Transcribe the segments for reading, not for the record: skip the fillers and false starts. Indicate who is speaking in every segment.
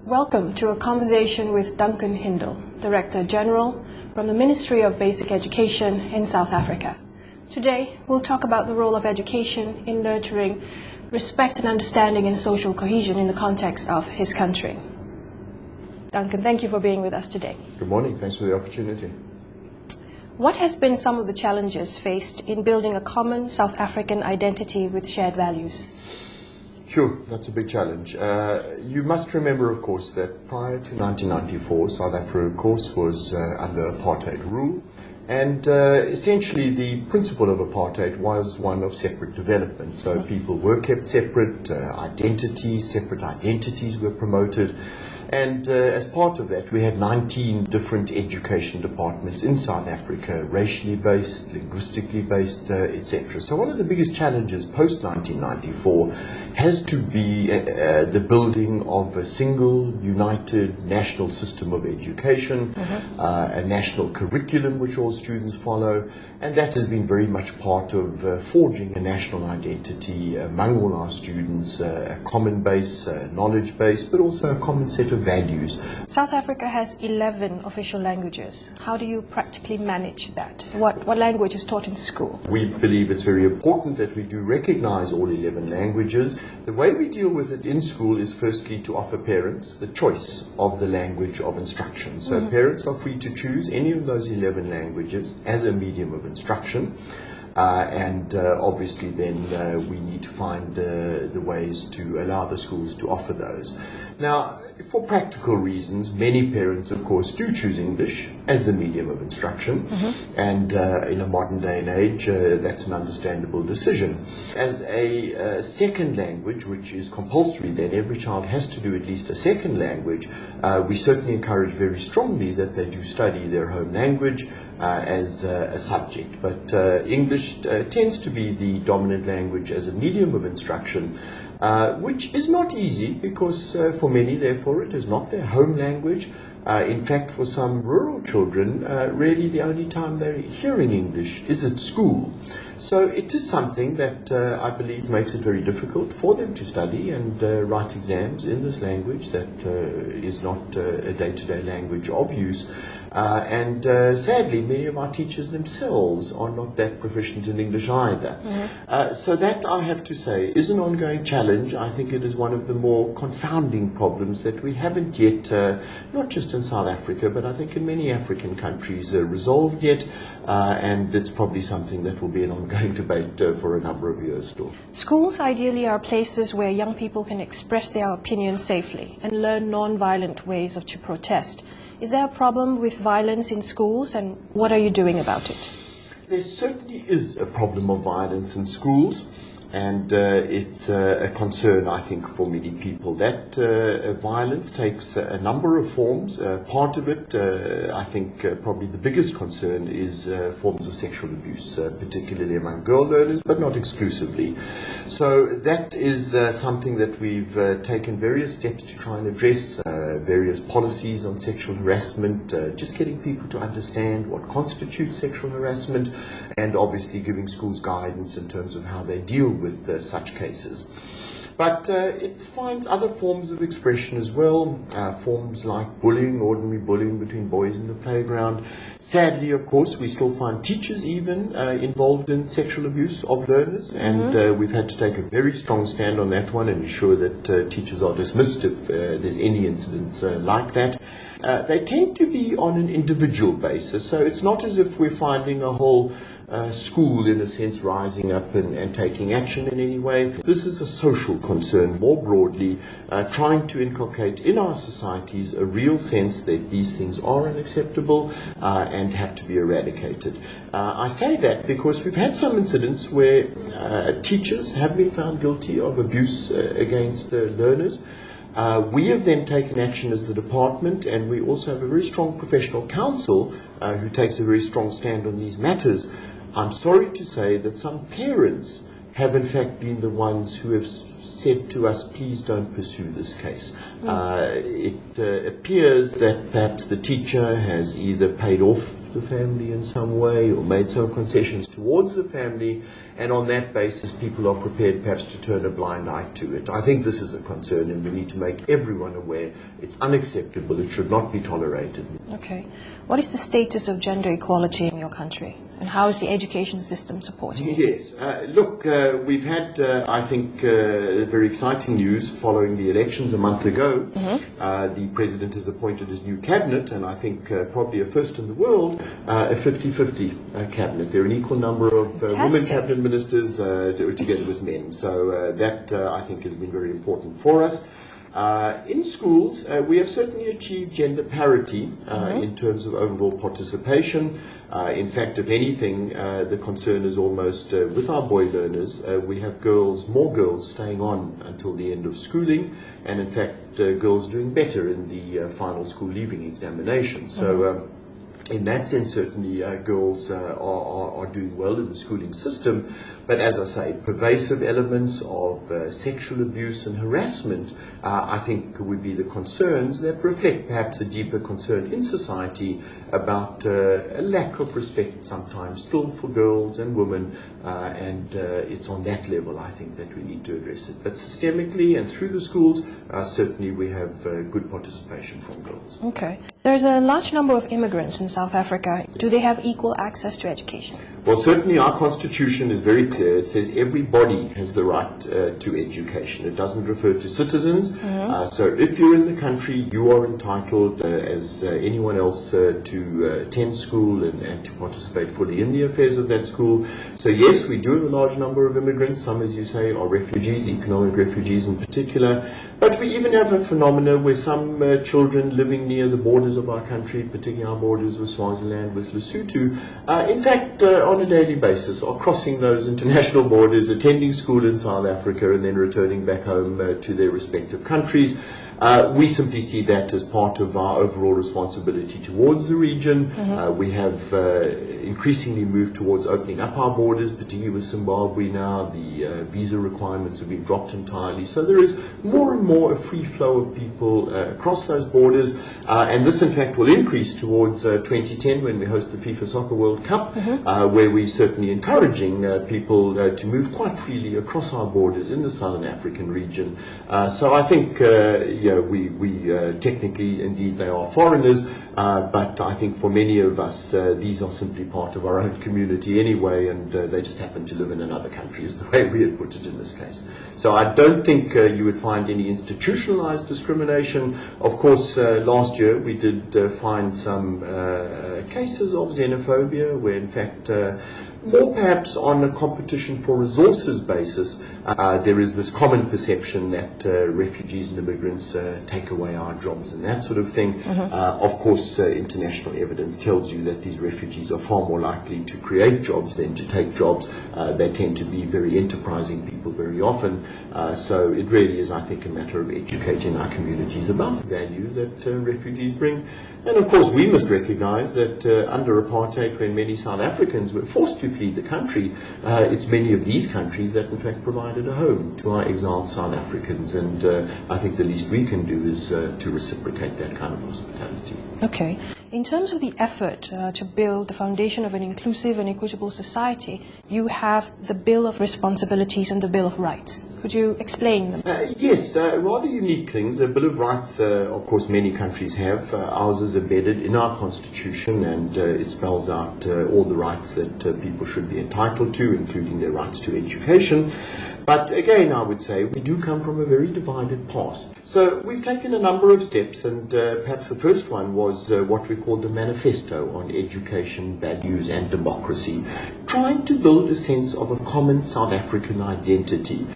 Speaker 1: Welcome to a conversation with Duncan Hindle, Director General from the Ministry of Basic Education in South Africa. Today, we'll talk about the role of education in nurturing respect and understanding and social cohesion in the context of his country. Duncan, thank you for being with us today.
Speaker 2: Good morning. Thanks for the opportunity.
Speaker 1: What has been some of the challenges faced in building a common South African identity with shared values?
Speaker 2: Sure, that's a big challenge. You must remember, of course, that prior to 1994, South Africa, of course, was under apartheid rule. And essentially the principle of apartheid was one of separate development. So people were kept separate, separate identities were promoted. And as part of that, we had 19 different education departments in South Africa, racially based, linguistically based, etc. So one of the biggest challenges post-1994 has to be the building of a single, united national system of education, a national curriculum which all students follow, and that has been very much part of forging a national identity among all our students, a common base, knowledge base, but also a common set of values.
Speaker 1: South Africa has 11 official languages. How do you practically manage that? What language is taught in school?
Speaker 2: We believe it's very important that we do recognize all 11 languages. The way we deal with it in school is firstly to offer parents the choice of the language of instruction. So parents are free to choose any of those 11 languages as a medium of instruction. Obviously then we need to find the ways to allow the schools to offer those. Now, for practical reasons, many parents, of course, do choose English as the medium of instruction, and in a modern day and age, that's an understandable decision. As a second language, which is compulsory, then every child has to do at least a second language, we certainly encourage very strongly that they do study their home language as a subject. But English tends to be the dominant language as a medium of instruction, which is not easy because for many, therefore, it is not their home language. In fact, for some rural children, really the only time they're hearing English is at school. So it is something that I believe makes it very difficult for them to study and write exams in this language that is not a day-to-day language of use. Sadly, many of our teachers themselves are not that proficient in English either. So that, I have to say, is an ongoing challenge. I think it is one of the more confounding problems that we haven't yet, not just in South Africa, but I think in many African countries, resolved yet. And it's probably something that will be an ongoing debate for a number of years still.
Speaker 1: Schools ideally are places where young people can express their opinions safely and learn non-violent ways to protest. Is there a problem with violence in schools, and what are you doing about it?
Speaker 2: There certainly is a problem of violence in schools, and it's a concern, I think, for many people. That violence takes a number of forms. Part of it, I think, probably the biggest concern is forms of sexual abuse, particularly among girl learners, but not exclusively. So that is something that we've taken various steps to try and address, various policies on sexual harassment, just getting people to understand what constitutes sexual harassment, and obviously giving schools guidance in terms of how they deal with such cases. But it finds other forms of expression as well, forms like bullying, ordinary bullying between boys in the playground. Sadly, of course, we still find teachers even involved in sexual abuse of learners, and we've had to take a very strong stand on that one and ensure that teachers are dismissed if there's any incidents like that. They tend to be on an individual basis, so it's not as if we're finding a whole school, in a sense, rising up and taking action in any way. This is a social concern more broadly, trying to inculcate in our societies a real sense that these things are unacceptable and have to be eradicated. I say that because we've had some incidents where teachers have been found guilty of abuse against learners. We have then taken action as the department, and we also have a very strong professional council who takes a very strong stand on these matters. I'm sorry to say that some parents have in fact been the ones who have said to us, please don't pursue this case. It appears that perhaps the teacher has either paid off the family in some way or made some concessions towards the family, and on that basis people are prepared perhaps to turn a blind eye to it. I think this is a concern, and we need to make everyone aware it's unacceptable, it should not be tolerated.
Speaker 1: Okay. What is the status of gender equality in your country? And how is the education system supporting it?
Speaker 2: Yes. Look, we've had, I think, very exciting news following the elections a month ago. The President has appointed his new cabinet, and I think probably a first in the world, a 50-50 cabinet. There are an equal number of women cabinet ministers together with men. So that, I think, has been very important for us. In schools, we have certainly achieved gender parity in terms of overall participation. In fact, if anything, the concern is almost with our boy learners, we have more girls staying on until the end of schooling, and in fact, girls doing better in the final school leaving examination. So in that sense, certainly girls are doing well in the schooling system. But as I say, pervasive elements of sexual abuse and harassment, I think, would be the concerns that reflect perhaps a deeper concern in society about a lack of respect sometimes still for girls and women, and it's on that level, I think, that we need to address it. But systemically and through the schools, certainly we have good participation from girls.
Speaker 1: Okay. There's a large number of immigrants in South Africa. Do they have equal access to education?
Speaker 2: Well, certainly our constitution is very clear. It says everybody has the right to education. It doesn't refer to citizens. So if you're in the country, you are entitled, as anyone else, to attend school and to participate fully in the affairs of that school. So yes, we do have a large number of immigrants. Some, as you say, are refugees, economic refugees in particular. But we even have a phenomena where some children living near the borders of our country, particularly our borders with Swaziland, with Lesotho, in fact, on a daily basis are crossing those international borders, attending school in South Africa, and then returning back home to their respective countries. We simply see that as part of our overall responsibility towards the region. We have increasingly moved towards opening up our borders, particularly with Zimbabwe now. The visa requirements have been dropped entirely. So there is more and more a free flow of people across those borders. And this, in fact, will increase towards 2010 when we host the FIFA Soccer World Cup, where we're certainly encouraging people to move quite freely across our borders in the Southern African region. So I think we technically, indeed, they are foreigners, but I think for many of us, these are simply part of our own community anyway, and they just happen to live in another country, is the way we had put it in this case. So I don't think you would find any institutionalized discrimination. Of course, last year we did find some cases of xenophobia, where in fact, more perhaps on a competition for resources basis, there is this common perception that refugees and immigrants take away our jobs and that sort of thing. Of course, international evidence tells you that these refugees are far more likely to create jobs than to take jobs. They tend to be very enterprising people very often. So it really is, I think, a matter of educating our communities about the value that refugees bring. And of course, we must recognize that under apartheid, when many South Africans were forced to flee the country, it's many of these countries that in fact provided a home to our exiled South Africans, and I think the least we can do is to reciprocate that kind of hospitality.
Speaker 1: Okay. In terms of the effort to build the foundation of an inclusive and equitable society, you have the Bill of Responsibilities and the Bill of Rights. Could you explain them?
Speaker 2: Yes, rather unique things. A Bill of Rights, of course, many countries have. Ours is embedded in our constitution, and it spells out all the rights that people should be entitled to, including their rights to education. But again, I would say we do come from a very divided past. So we've taken a number of steps, and perhaps the first one was what we called the Manifesto on Education, Values and Democracy, trying to build a sense of a common South African identity.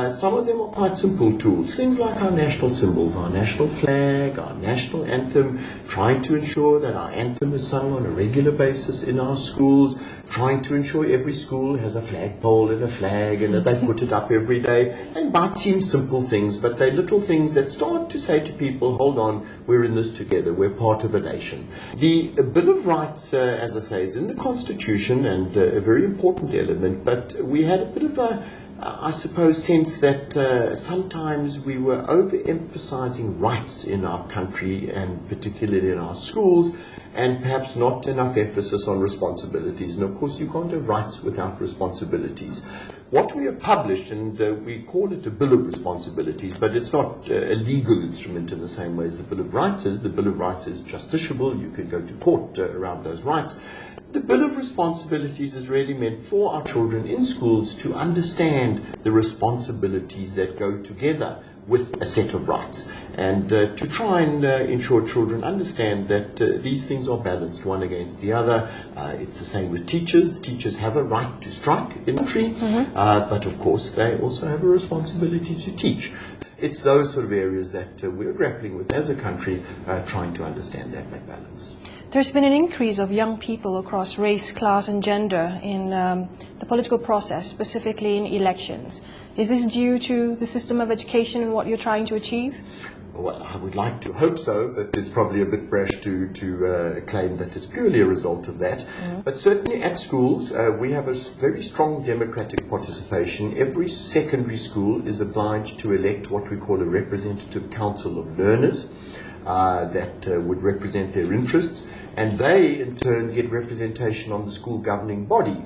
Speaker 2: Some of them are quite simple tools, things like our national symbols, our national flag, our national anthem, trying to ensure that our anthem is sung on a regular basis in our schools, trying to ensure every school has a flagpole and a flag and that they put it up every day. They might seem simple things, but they're little things that start to say to people, hold on, we're in this together, we're part of a nation. The Bill of Rights, as I say, is in the Constitution and a very important element, but we had a bit of a I suppose, sense that sometimes we were overemphasizing rights in our country and particularly in our schools, and perhaps not enough emphasis on responsibilities. And of course, you can't have rights without responsibilities. What we have published, and we call it a Bill of Responsibilities, but it's not a legal instrument in the same way as the Bill of Rights is. The Bill of Rights is justiciable. You can go to court around those rights. The Bill of Responsibilities is really meant for our children in schools to understand the responsibilities that go together with a set of rights, and to try and ensure children understand that these things are balanced one against the other. It's the same with teachers. Teachers have a right to strike in the country, but of course they also have a responsibility to teach. It's those sort of areas that we're grappling with as a country, trying to understand that balance.
Speaker 1: There's been an increase of young people across race, class and gender in the political process, specifically in elections. Is this due to the system of education and what you're trying to achieve?
Speaker 2: Well, I would like to hope so, but it's probably a bit brash to claim that it's purely a result of that. But certainly at schools, we have a very strong democratic participation. Every secondary school is obliged to elect what we call a representative council of learners that would represent their interests, and they in turn get representation on the school governing body.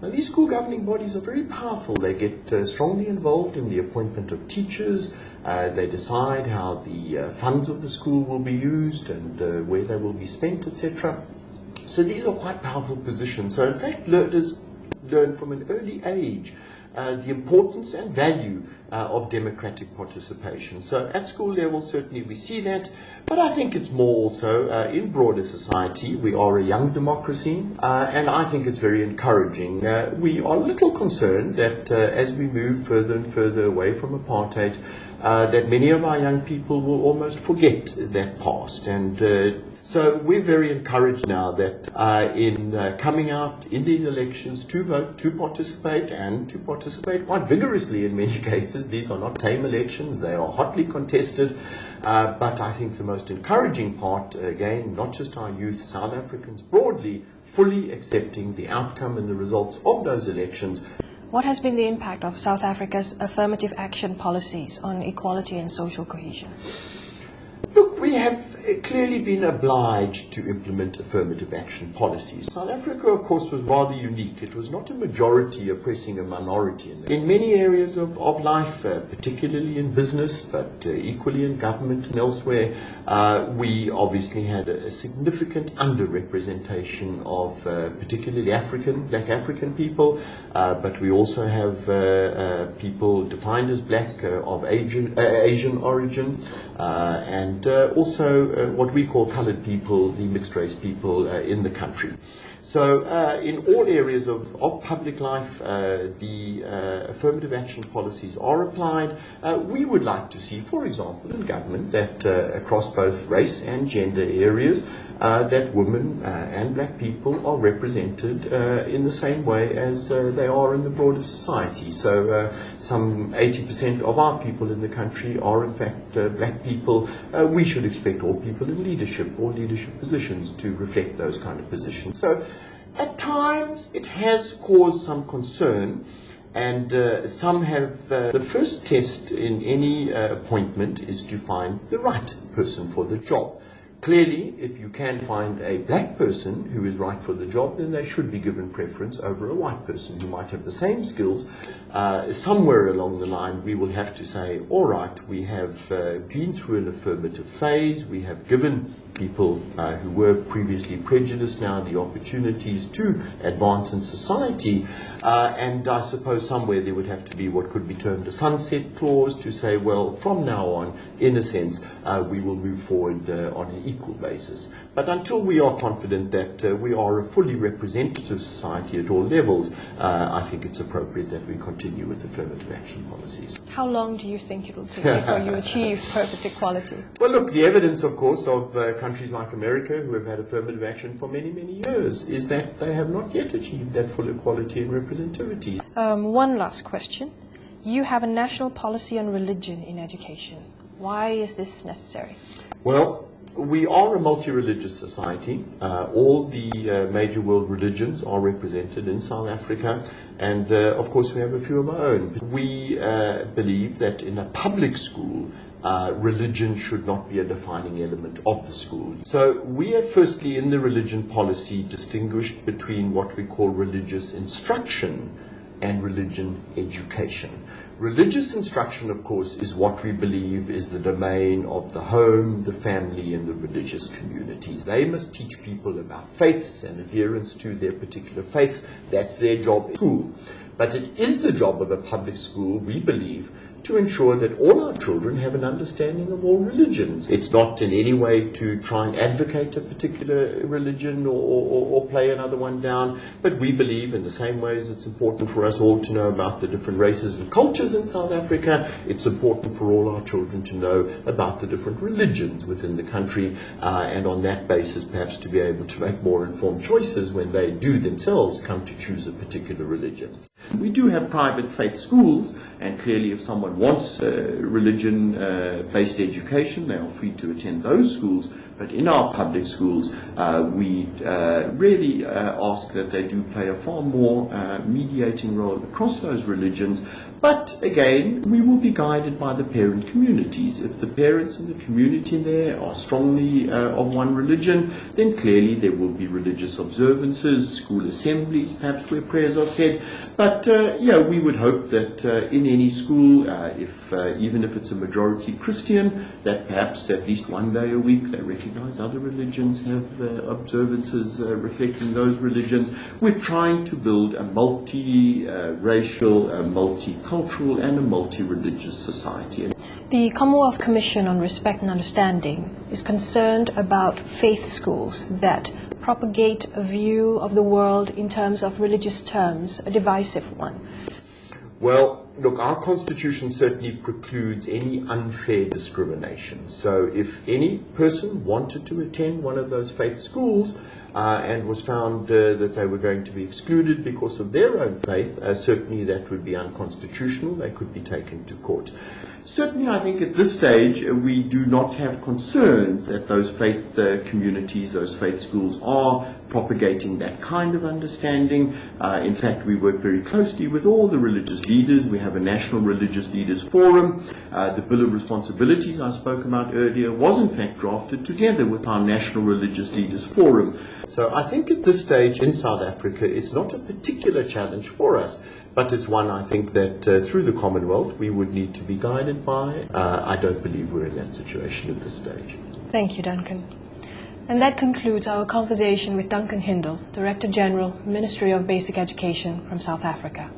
Speaker 2: Now these school governing bodies are very powerful. They get strongly involved in the appointment of teachers. They decide how the funds of the school will be used and where they will be spent, etc. So these are quite powerful positions. So in fact, learners learn from an early age the importance and value of democratic participation. So at school level, certainly we see that, but I think it's more also in broader society. We are a young democracy, and I think it's very encouraging. We are a little concerned that as we move further and further away from apartheid, that many of our young people will almost forget that past. And so we're very encouraged now that in coming out in these elections to vote, to participate, and to participate quite vigorously in many cases. These are not tame elections, they are hotly contested. But I think the most encouraging part, again, not just our youth, South Africans broadly, fully accepting the outcome and the results of those elections.
Speaker 1: What has been the impact of South Africa's affirmative action policies on equality and social cohesion?
Speaker 2: Look, we have clearly been obliged to implement affirmative action policies. South Africa, of course, was rather unique. It was not a majority oppressing a minority. In many areas of life, particularly in business, but equally in government and elsewhere, we obviously had a significant underrepresentation of particularly Black African people, but we also have people defined as black of Asian origin, and also what we call coloured people, the mixed race people in the country. So in all areas of public life, the affirmative action policies are applied. We would like to see, for example, in government, that across both race and gender areas, that women and black people are represented in the same way as they are in the broader society. So some 80% of our people in the country are in fact black people. We should expect all people in leadership or leadership positions to reflect those kind of positions. So at times it has caused some concern, and some have the first test in any appointment is to find the right person for the job. Clearly, if you can find a black person who is right for the job, then they should be given preference over a white person who might have the same skills. Somewhere along the line, we will have to say, all right, we have been through an affirmative phase, we have given people who were previously prejudiced now the opportunities to advance in society, and I suppose somewhere there would have to be what could be termed a sunset clause to say, well, from now on, in a sense, we will move forward on an equal basis. But until we are confident that we are a fully representative society at all levels, I think it's appropriate that we continue with affirmative action policies.
Speaker 1: How long do you think it will take before you achieve perfect equality?
Speaker 2: Well, look, the evidence, of course, of countries like America, who have had affirmative action for many, many years, is that they have not yet achieved that full equality and representativity.
Speaker 1: One last question. You have a national policy on religion in education. Why is this necessary?
Speaker 2: Well, we are a multi-religious society. All the major world religions are represented in South Africa, and of course we have a few of our own. We believe that in a public school, religion should not be a defining element of the school. So we have firstly in the religion policy distinguished between what we call religious instruction and religion education. Religious instruction, of course, is what we believe is the domain of the home, the family, and the religious communities. They must teach people about faiths and adherence to their particular faiths. That's their job in school. But it is the job of a public school, we believe, to ensure that all our children have an understanding of all religions. It's not in any way to try and advocate a particular religion or play another one down, but we believe in the same way as it's important for us all to know about the different races and cultures in South Africa, it's important for all our children to know about the different religions within the country, and on that basis perhaps to be able to make more informed choices when they do themselves come to choose a particular religion. We do have private faith schools, and clearly if someone wants religion-based education, they are free to attend those schools. But in our public schools, we really ask that they do play a far more mediating role across those religions. But again, we will be guided by the parent communities. If the parents in the community there are strongly of one religion, then clearly there will be religious observances, school assemblies, perhaps where prayers are said. But we would hope that in any school, even if it's a majority Christian, that perhaps at least one day a week they recognize other religions have observances reflecting those religions. We're trying to build a multi-racial, multicultural and a multi-religious society.
Speaker 1: The Commonwealth Commission on Respect and Understanding is concerned about faith schools that propagate a view of the world in terms of religious terms, a divisive one.
Speaker 2: Well, look, our Constitution certainly precludes any unfair discrimination. So if any person wanted to attend one of those faith schools and was found that they were going to be excluded because of their own faith, certainly that would be unconstitutional. They could be taken to court. Certainly, I think at this stage, we do not have concerns that those faith communities, those faith schools are propagating that kind of understanding. In fact, we work very closely with all the religious leaders. We have a National Religious Leaders Forum. The Bill of Responsibilities I spoke about earlier was in fact drafted together with our National Religious Leaders Forum. So I think at this stage in South Africa, it's not a particular challenge for us. But it's one I think that through the Commonwealth we would need to be guided by. I don't believe we're in that situation at this stage.
Speaker 1: Thank you, Duncan. And that concludes our conversation with Duncan Hindle, Director General, Ministry of Basic Education from South Africa.